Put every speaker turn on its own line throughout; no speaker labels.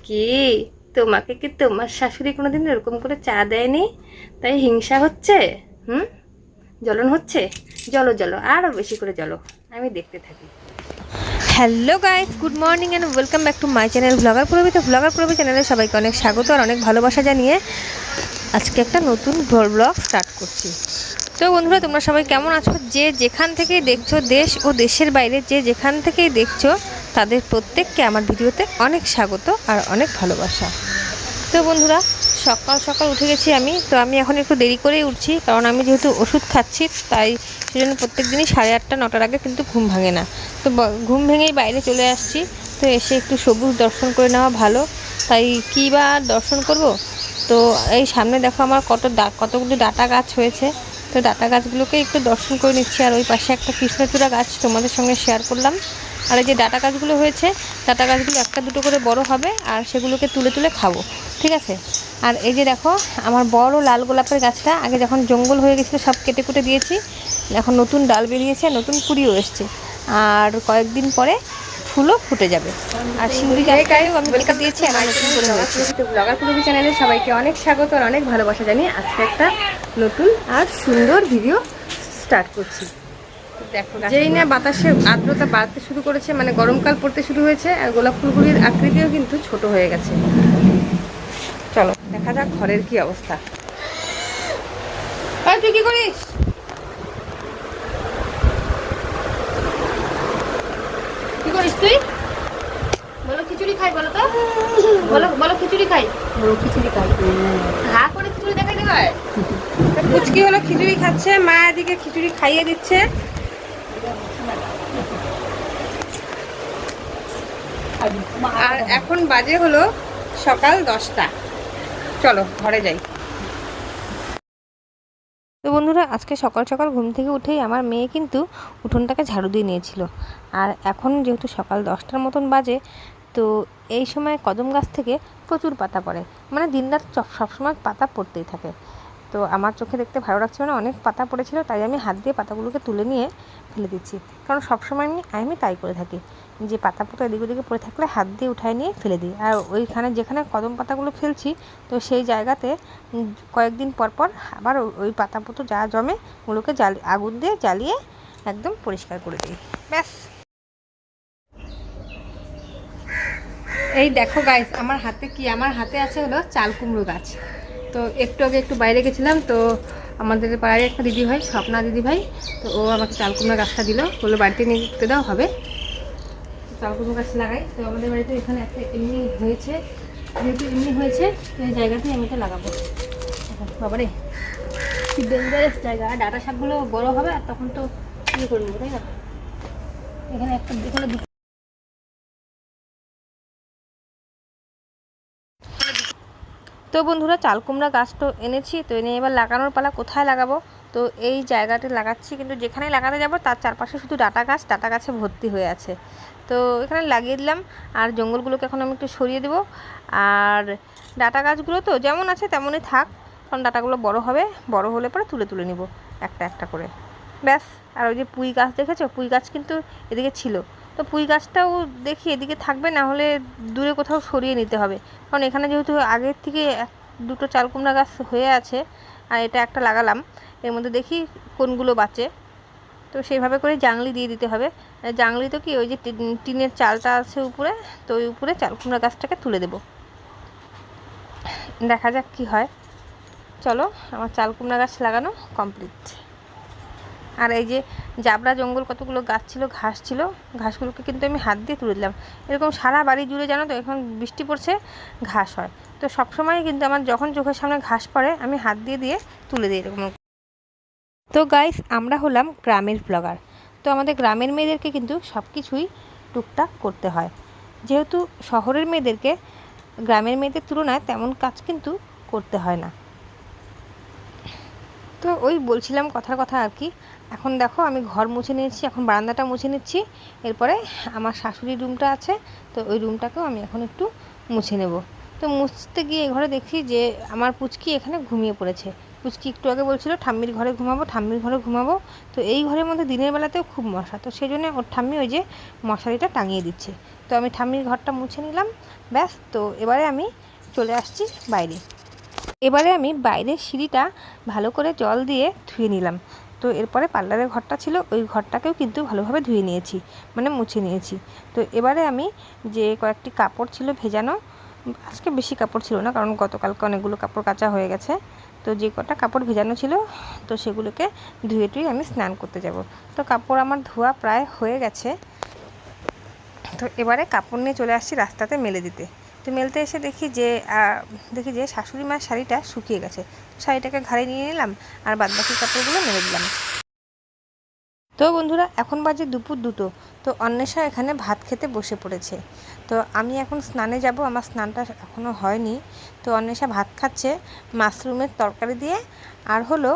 কি তোমাকে কি তোমার শাশুড়ি কোনোদিন এরকম করে চা দেয়নি, তাই হিংসা হচ্ছে? হুম, জ্বলন হচ্ছে? জ্বলো জ্বলো, আরও বেশি করে জ্বলো, আমি দেখতে থাকি। Hello guys, good morning and welcome back to my channel blogger Purabi. তো ব্লগার পূরবী চ্যানেলে সবাইকে অনেক স্বাগত আর অনেক ভালোবাসা জানিয়ে আজকে একটা নতুন ব্লগ স্টার্ট করছি। তো বন্ধুরা, তোমরা সবাই কেমন আছো? যে যেখান থেকেই দেখছো, দেশ ও দেশের বাইরে যে যেখান থেকেই দেখছো, তাদের প্রত্যেককে আমার ভিডিওতে অনেক স্বাগত আর অনেক ভালোবাসা। তো বন্ধুরা, সকাল সকাল উঠে গেছি আমি। তো আমি এখন একটু দেরি করেই উঠছি, কারণ আমি যেহেতু ওষুধ খাচ্ছি, তাই সেজন্য প্রত্যেক দিনই 8:30 9টার আগে কিন্তু ঘুম ভাঙে না। তো ঘুম ভেঙেই বাইরে চলে আসছি। তো এসে একটু সবুজ দর্শন করে নেওয়া ভালো, তাই কী বা দর্শন করব। তো এই সামনে দেখো আমার কতগুলো ডাটা গাছ হয়েছে। তো ডাটা গাছগুলোকে একটু দর্শন করে নিচ্ছি। আর ওই পাশে একটা কৃষ্ণচূড়া গাছ তোমাদের সঙ্গে শেয়ার করলাম। আর এই যে ডাটা গাছগুলো হয়েছে, ডাটা গাছগুলো একটা দুটো করে বড় হবে আর সেগুলোকে তুলে তুলে খাবো, ঠিক আছে। আর এই যে দেখো আমার বড় লাল গোলাপের গাছটা, আগে যখন জঙ্গল হয়ে গেছিলো সব কেটে কুটে দিয়েছি, এখন নতুন ডাল বেরিয়েছে, নতুন কুড়িও এসছে, আর কয়েকদিন পরে ফুলও ফুটে যাবে। আর শিউলি গাছটাও আমি কেটে দিয়েছি, আমার নতুন করে হয়েছে। তো ব্লগার পূরবী চ্যানেলে সবাইকে অনেক স্বাগত আর অনেক ভালোবাসা জানিয়ে আজকে একটা নতুন আর সুন্দর ভিডিও স্টার্ট করছি। দেখো, যেই না বাতাসে আর্দ্রতা বাড়তে শুরু করেছে, মানে গরমকাল পড়তে শুরু হয়েছে, আর গোলাপ ফুলগুলির আকৃতিও কিন্তু ছোট হয়ে গেছে। চলো দেখা যাক ঘরের কি অবস্থা। তুই কি করিস? কি করিস তুই? বলো খিচুড়ি খাই, বলো তো, বলো বলো খিচুড়ি খাই, বলো খিচুড়ি খাই। হা করে খিচুড়ি দেখাই দেবে। পুচকি হলো খিচুড়ি খাচ্ছে, মা এদিকে খিচুড়ি খাইয়ে দিচ্ছে। আর এখন বাজে হলো সকাল 10টা। চলো ঘরে যাই। তো বন্ধুরা, আজকে সকাল সকাল ঘুম থেকে উঠেই আমার মেয়ে কিন্তু উঠোনটাকে ঝাড়ু দিয়ে নিয়েছিল। আর এখন যেহেতু সকাল 10টার মতন বাজে, তো এই সময় কদম গাছ থেকে প্রচুর পাতা পড়ে, মানে দিনরাত সবসময় পাতা পড়তেই থাকে। তো আমার চোখে দেখতে ভালো লাগছে না, অনেক পাতা পড়েছিল, তাই আমি হাত দিয়ে পাতাগুলোকে তুলে নিয়ে ফেলে দিচ্ছি। কারণ সবসময় আমি তাই করে থাকি, যে পাতা পোতা এদিক ওদিকে পড়ে থাকলে হাত দিয়ে উঠায় নিয়ে ফেলে দিই। আর ওইখানে যেখানে কদম পাতাগুলো ফেলছি, তো সেই জায়গাতে কয়েকদিন পর পর আবার ওই পাতা পোতো যা জমে ওগুলোকে আগুন দিয়ে জ্বালিয়ে একদম পরিষ্কার করে দিই, ব্যাস। এই দেখো গাইস, আমার হাতে আছে হলো চাল কুমড়ো গাছ। তো একটু আগে একটু বাইরে গেছিলাম, তো আমাদের পাড়ায় একটা দিদি ভাই, স্বপ্না দিদি ভাই, তো ও আমাকে চাল কুমড়ো গাছটা দিল, বললো বাড়িতে নিয়ে যেতে দাও, হবে। চাল কুমড়ো গাছ লাগাই। তো আমাদের বাড়িতে এখানে একটা এমনি হয়েছে, যেহেতু এমনি হয়েছে এই জায়গাতেই আমি এটা লাগাবো। বাবারে কি ডেঞ্জারাস জায়গা, ডাটা শাকগুলো বড় হবে আর তখন তো ইয়ে করে নেবো, তাই না। এখানে একটা এখানে। তো বন্ধুরা, চাল কুমড়া গাছ তো এনেছি, তো এনে এবার লাগানোর পালা। কোথায় লাগাবো? তো এই জায়গাতে লাগাচ্ছি, কিন্তু যেখানেই লাগাতে যাব তার চারপাশে শুধু ডাটা গাছে ভর্তি হয়ে আছে। তো এখানে লাগিয়ে দিলাম। আর জঙ্গলগুলোকে এখন আমি একটু সরিয়ে দেবো। আর ডাটা গাছগুলো তো যেমন আছে তেমনই থাক, কারণ ডাটাগুলো বড় হবে, বড় হলে পরে তুলে তুলে নিব একটা একটা করে, ব্যাস। আর ওই যে পুঁই গাছ দেখেছো, পুঁই গাছ কিন্তু এদিকে ছিল, তো পুঁই গাছটাও দেখি এদিকে থাকবে, না হলে দূরে কোথাও সরিয়ে নিতে হবে। কারণ এখানে যেহেতু আগের থেকে দুটো চাল কুমড়া গাছ হয়ে আছে আর এটা একটা লাগালাম, এর মধ্যে দেখি কোনগুলো বাঁচে। তো সেইভাবে করে জাংলি দিয়ে দিতে হবে। জাংলি তো কি, ওই যে টিনের চালটা আছে উপরে, তো ওই উপরে চাল কুমড়া গাছটাকে তুলে দেব, দেখা যাক কি হয়। চলো, আমার চাল কুমড়া গাছ লাগানো কমপ্লিট। আর এই যে জাবড়া জঙ্গল কতগুলো গাছ ছিল, ঘাস ছিল, ঘাসগুলোকে কিন্তু আমি হাত দিয়ে তুলে দিলাম। এরকম সারা বাড়ি জুড়ে জানো তো, এখন বৃষ্টি পড়ছে ঘাস হয়, তো সবসময় কিন্তু আমার যখন চোখের সামনে ঘাস পড়ে আমি হাত দিয়ে দিয়ে তুলে দিই এরকম। তো গাইস, আমরা হলাম গ্রামের ব্লগার, তো আমাদের গ্রামের মেয়েদেরকে কিন্তু সব কিছুই টুকটাক করতে হয়, যেহেতু শহরের মেয়েদেরকে গ্রামের মেয়েদের তুলনায় তেমন কাজ কিন্তু করতে হয় না। তো ওই বলছিলাম কথার কথা আর কি। এখন দেখো আমি ঘর মুছে নিয়েছি, এখন বারান্দাটা মুছে নিচ্ছি, এরপরে আমার শাশুড়ির রুমটা আছে, তো ওই রুমটাকেও আমি এখন একটু মুছে নেব। তো মুছতে গিয়ে ঘরে দেখি যে আমার পুচকি এখানে ঘুমিয়ে পড়েছে। পুচকি একটু আগে বলছিল ঠাম্মির ঘরে ঘুমাবো। তো এই ঘরের মধ্যে দিনের বেলাতেও খুব মশা, তো সেই জন্য ওর ঠাম্মি ওই যে মশারিটা টাঙিয়ে দিচ্ছে। তো আমি ঠাম্মির ঘরটা মুছে নিলাম, ব্যাস। তো এবারে আমি চলে আসছি বাইরে। এবারে আমি বাইরের সিঁড়িটা ভালো করে জল দিয়ে ধুয়ে নিলাম। তো এরপরে পার্লারের ঘরটা ছিল, ওই ঘরটাকেও কিন্তু ভালোভাবে ধুয়ে নিয়েছি, মানে মুছে নিয়েছি। তো এবারে আমি যে কয়েকটি কাপড় ছিল ভেজানো, আজকে বেশি কাপড় ছিল না কারণ গতকালকে অনেকগুলো কাপড় কাচা হয়ে গেছে, তো যে কটা কাপড় ভেজানো ছিল তো সেগুলোকে ধুয়ে টুয়ে আমি স্নান করতে যাব। তো কাপড় আমার ধোয়া প্রায় হয়ে গেছে। তো এবারে কাপড় নিয়ে চলে আসছি রাস্তাতে মেলে দিতে। তো মেলতে এসে দেখি যে শাশুড়ি মার শাড়িটা শুকিয়ে গেছে। শাড়িটাকে ঘাড়ে নিয়ে নিলাম আর বাদবাকি কাপড়গুলো মেলে দিলাম। তো বন্ধুরা, এখন বাজে দুপুর 2টো। তো অন্বেষা এখানে ভাত খেতে বসে পড়েছে। তো আমি এখন স্নানে যাব, আমার স্নানটা এখনও হয়নি। তো অন্বেষা ভাত খাচ্ছে মাশরুমের তরকারি দিয়ে আর হলো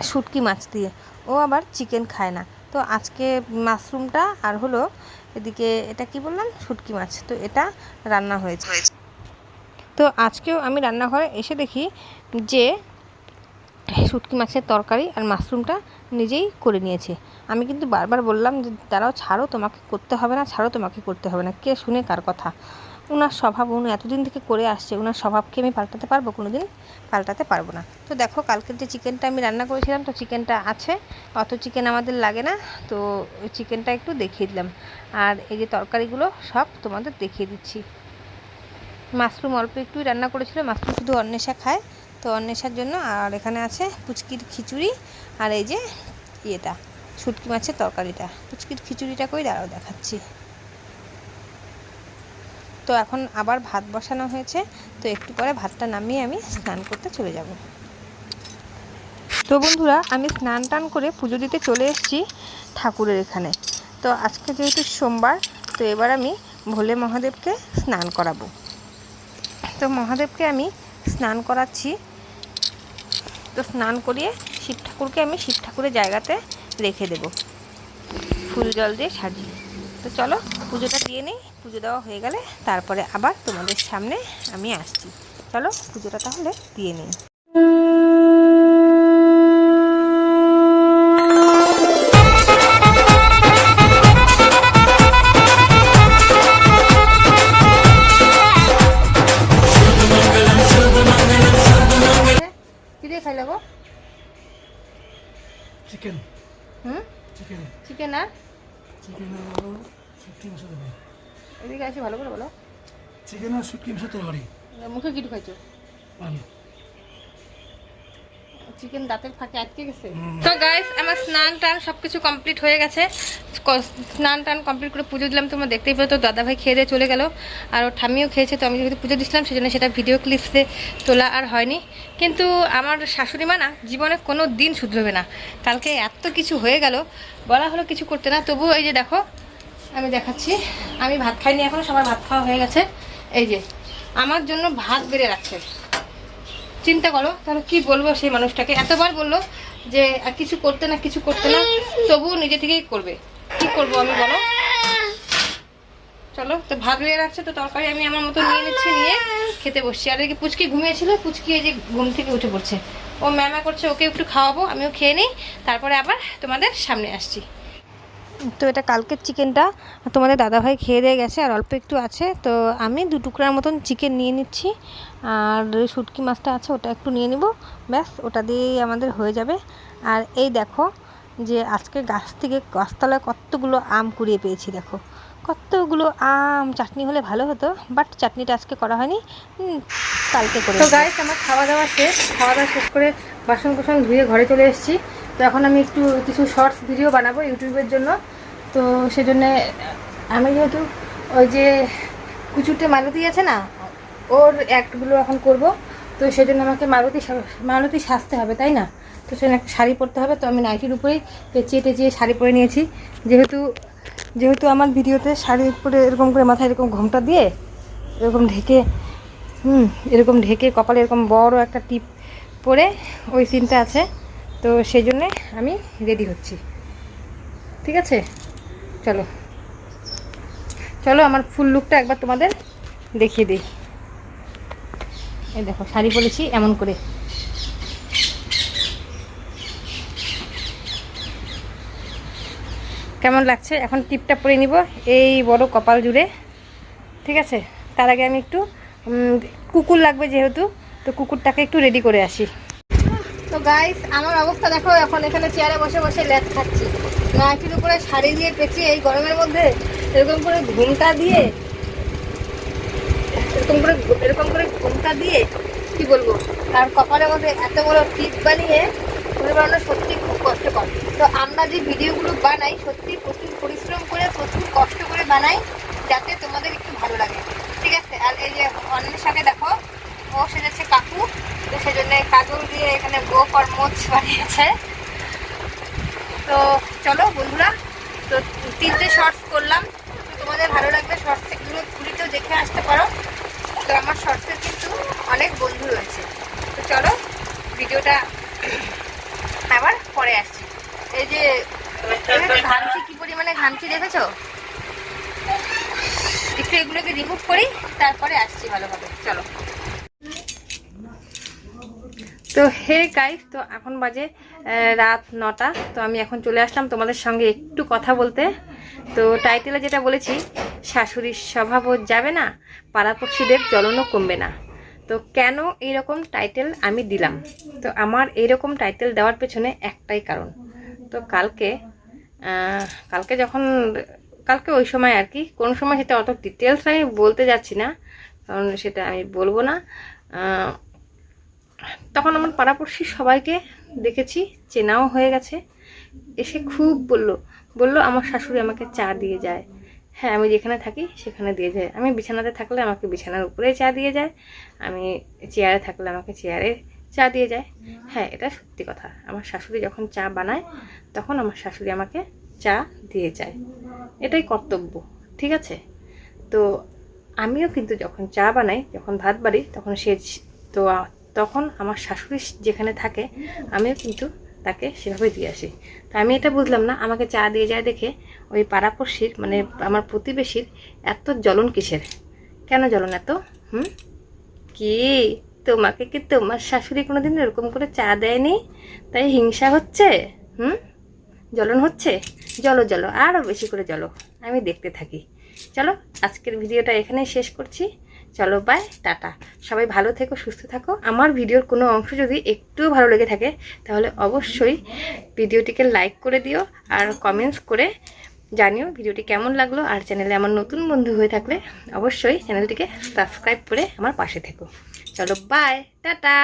শুটকি মাছ দিয়ে। ও আবার চিকেন খায় না। তো আজকে মাশরুমটা আর হলো এদিকে এটা কি বললাম, শুটকি মাছ, তো এটা রান্না হয়েছে। তো আজকেও আমি রান্নাঘরে এসে দেখি যে শুটকি মাছের তরকারি আর মাশরুমটা নিজেই করে নিয়েছে। আমি কিন্তু বারবার বললাম যে দাঁড়াও, ছাড়ো, তোমাকে করতে হবে না, ছাড়ো, তোমাকে করতে হবে না। কে শুনে কার কথা? ওনার স্বভাব, উনি এতদিন থেকে করে আসছে, ওনার স্বভাবকে আমি পাল্টাতে পারবো? কোনো দিন পাল্টাতে পারবো না। তো দেখো, কালকের যে চিকেনটা আমি রান্না করেছিলাম, তো চিকেনটা আছে, অত চিকেন আমাদের লাগে না, তো ওই চিকেনটা একটু দেখিয়ে দিলাম। আর এই যে তরকারিগুলো সব তোমাদের দেখিয়ে দিচ্ছি। মাশরুম অল্প একটুই রান্না করেছিল, মাশরুম শুধু অন্বেষা খায়, তো অন্বেষার জন্য। আর এখানে আছে পুচকির খিচুড়ি, আর এই যে ইয়েটা শুটকি মাছের তরকারিটা। পুচকির খিচুড়িটা কই, দাঁড়াও দেখাচ্ছি। তো এখন আবার ভাত বসানো হয়েছে, তো একটু পরে ভাতটা নামিয়ে আমি স্নান করতে চলে যাব। তো বন্ধুরা, আমি স্নান টান করে পুজো দিতে চলে এসেছি ঠাকুরের এখানে। তো আজকে যেহেতু সোমবার, তো এবার আমি ভোলে মহাদেবকে স্নান করাবো। তো মহাদেবকে আমি স্নান করাচ্ছি। তো স্নান করিয়ে শিব ঠাকুরকে আমি শিব ঠাকুরের জায়গাতে রেখে দেব ফুল জল দিয়ে সাজিয়ে। তো চলো পুজোটা দিয়ে নিই, পুজো দেওয়া হয়ে গেলে তারপরে আবার তোমাদের সামনে আমি আসছি। চলো পুজোটা তাহলে দিয়ে নিই। কি দিয়ে খাইলে গো?
চিকেন। চিকেন।
চিকেন আর
চিকেন আর শুটকি মাছের তরকারি।
এদিকে আসি, ভালো করে বলো।
চিকেন আর শুটকি মাছের তরকারি।
মুখে কি ঢুকাইছো?
পান।
চিকেন দাঁতের ফাঁকে আটকে গেছে। তো গাইস, আমার স্নান টান সবকিছু কমপ্লিট হয়ে গেছে। স্নান টান কমপ্লিট করে পুজো দিলাম, তোমরা দেখতেই পেলো। তো দাদাভাই খেয়ে দিয়ে চলে গেল, আর ওর ঠাম্মিও খেয়েছে। তো আমি যেহেতু পুজো দিচ্ছিলাম সেজন্য সেটা ভিডিও ক্লিপসে তোলা আর হয়নি। কিন্তু আমার শাশুড়ি মা না জীবনে কোনো দিন শুধরবে না। কালকে এত কিছু হয়ে গেল, বলা হলো কিছু করতে না, তবু এই যে দেখো আমি দেখাচ্ছি। আমি ভাত খাইনি এখনও, সবার ভাত খাওয়া হয়ে গেছে। এই যে আমার জন্য ভাত বেড়ে রাখছে। চিন্তা করো তাহলে কি বলবো সেই মানুষটাকে। এতবার বললো যে কিছু করতে না, কিছু করতে না, তবুও নিজে থেকেই করবে। কি করবো আমি বলো? চলো, তো ভাত বেড়ে রাখছে, তো তরকারি আমি আমার মতো নিয়ে নিচ্ছি, নিয়ে খেতে বসছি। আর এদিকে পুচকি ঘুমিয়েছিল, পুচকি এই যে ঘুম থেকে উঠে পড়ছে, ও ম্যামা করছে, ওকে একটু খাওয়াবো, আমিও খেয়ে নিই, তারপরে আবার তোমাদের সামনে আসছি। তো এটা কালকের চিকেনটা তোমাদের দাদাভাই খেয়ে দিয়ে গেছে, আর অল্প একটু আছে। তো আমি 2 টুকরার মতন চিকেন নিয়ে নিচ্ছি, আর শুটকি মাছটা আছে ওটা একটু নিয়ে নিব, ব্যাস ওটা দিয়েই আমাদের হয়ে যাবে। আর এই দেখো যে আজকে গাছতলায় কতগুলো আম কুড়িয়ে পেয়েছি। দেখো কতগুলো আম, চাটনি হলে ভালো হতো, বাট চাটনিটা আজকে করা হয়নি, কালকে করে। তো গাইস, আমার খাওয়া দাওয়া শেষ করে বাসন কোসন ধুয়ে ঘরে চলে এসেছি। তো এখন আমি একটু কিছু শর্টস ভিডিও বানাবো ইউটিউবের জন্য। তো সেজন্যে আমি যেহেতু ওই যে কুচুটে মালতী আছে না, ওর অ্যাক্টগুলো এখন করব। তো সেজন্য আমাকে মালতী সাজতে হবে, তাই না? তো সেজন্য একটা শাড়ি পরতে হবে। তো আমি নাইটির উপরেই পেঁচিয়ে শাড়ি পরে নিয়েছি, যেহেতু আমার ভিডিওতে শাড়ি পরে এরকম করে মাথায় এরকম ঘোমটা দিয়ে এরকম ঢেকে কপালে এরকম বড় একটা টিপ পরে ওই সিনটা আছে। তো সেই জন্যে আমি রেডি হচ্ছি, ঠিক আছে? চলো আমার ফুল লুকটা একবার তোমাদের দেখিয়ে দিই। এই দেখো শাড়ি পরেছি এমন করে। কেমন লাগছে এখন টিপটা পরে নিব এই বড় কপাল জুড়ে, ঠিক আছে। তার আগে আমি একটু কুকুর লাগবে যেহেতু, তো কুকুরটাকে একটু রেডি করে আসি। তো গাইস আমার অবস্থা দেখো, এখন এখানে চেয়ারে বসে বসে ল্যাদ খাচ্ছি, নাইটির উপরে শাড়ি দিয়ে পেঁচিয়ে এই গরমের মধ্যে এরকম করে ঘুমটা দিয়ে ঘুমটা দিয়ে কি বলবো, আর কপালের মধ্যে এত বড় টিপ বানিয়ে পরিবারটা সত্যি খুব কষ্টকর। তো আমরা যে ভিডিওগুলো বানাই সত্যি প্রচুর পরিশ্রম করে প্রচুর কষ্ট করে বানাই, যাতে তোমাদের একটু ভালো লাগে, ঠিক আছে। আর এই যে অন্যের সাথে দেখো ও সেজেছে কাকু, তো সেজন্য কাজল দিয়ে এখানে গোপ আর মোচ বানিয়েছে। তো চলো বন্ধুরা, তো 3টে শর্টস করলাম, তো তোমাদের ভালো লাগবে শর্টসগুলো ঘুরিতেও দেখে আসতে পারো। তো আমার শর্টসের কিন্তু অনেক বন্ধু রয়েছে। তো চলো ভিডিওটা আবার পরে আসছি। এই যে ঘামছি, কি পরিমাণে ঘামছি দেখেছো, একটু এগুলোকে রিমুভ করি তারপরে আসছি ভালোভাবে, চলো। তো হে গাইস, তো এখন বাজে রাত 9টা। তো আমি এখন চলে আসলাম তোমাদের সঙ্গে একটু কথা বলতে। তো টাইটেলে যেটা বলেছি, শাশুড়ির স্বভাবও যাবে না, পাড়াপড়শিদের জ্বলনও কমবে না। তো কেন এইরকম টাইটেল আমি দিলাম, তো আমার এইরকম টাইটেল দেওয়ার পেছনে একটাই কারণ। তো কালকে ওই সময় আর কি, কোন সময় সেটা অত ডিটেলস আমি বলতে যাচ্ছি না, কারণ সেটা আমি বলবো না। তখন আমার পাড়াপড়শি সবাইকে দেখেছি, চেনাও হয়ে গেছে। এসে খুব বললো আমার শাশুড়ি আমাকে চা দিয়ে যায়। হ্যাঁ, আমি যেখানে থাকি সেখানে দিয়ে যায়। আমি বিছানাতে থাকলে আমাকে বিছানার উপরে চা দিয়ে যায়, আমি চেয়ারে থাকলে আমাকে চেয়ারে চা দিয়ে যায়। হ্যাঁ, এটা সত্যি কথা। আমার শাশুড়ি যখন চা বানায় তখন আমার শাশুড়ি আমাকে চা দিয়ে যায়, এটাই কর্তব্য, ঠিক আছে। তো আমিও কিন্তু যখন চা বানাই, যখন ভাত বাড়ি, তখন আমার শাশুড়ি যেখানে থাকে আমিও কিন্তু তাকে সেভাবে দিয়ে আসি। তা আমি এটা বুঝলাম না, আমাকে চা দিয়ে যায় দেখে ওই পাড়াপড়শির মানে আমার প্রতিবেশীর এত জ্বলন কিসের, কেন জ্বলন এত? কি তোমাকে কি তোমার শাশুড়ি কোনোদিন এরকম করে চা দেয়নি, তাই হিংসা হচ্ছে? জ্বলন হচ্ছে? জ্বলো জ্বলো, আরও বেশি করে জ্বলো, আমি দেখতে থাকি। চলো আজকের ভিডিওটা এখানেই শেষ করছি। চলো বাই, টাটা। সবাই ভালো থেকো, সুস্থ থাকো। আমার ভিডিওর কোনো অংশ যদি একটুও ভালো লেগে থাকে তাহলে অবশ্যই ভিডিওটিকে লাইক করে দিও আর কমেন্টস করে জানিও ভিডিওটি কেমন লাগলো। আর চ্যানেলে আমার নতুন বন্ধু হয়ে থাকলে অবশ্যই চ্যানেলটিকে সাবস্ক্রাইব করে আমার পাশে থেকো। চলো বাই, টাটা।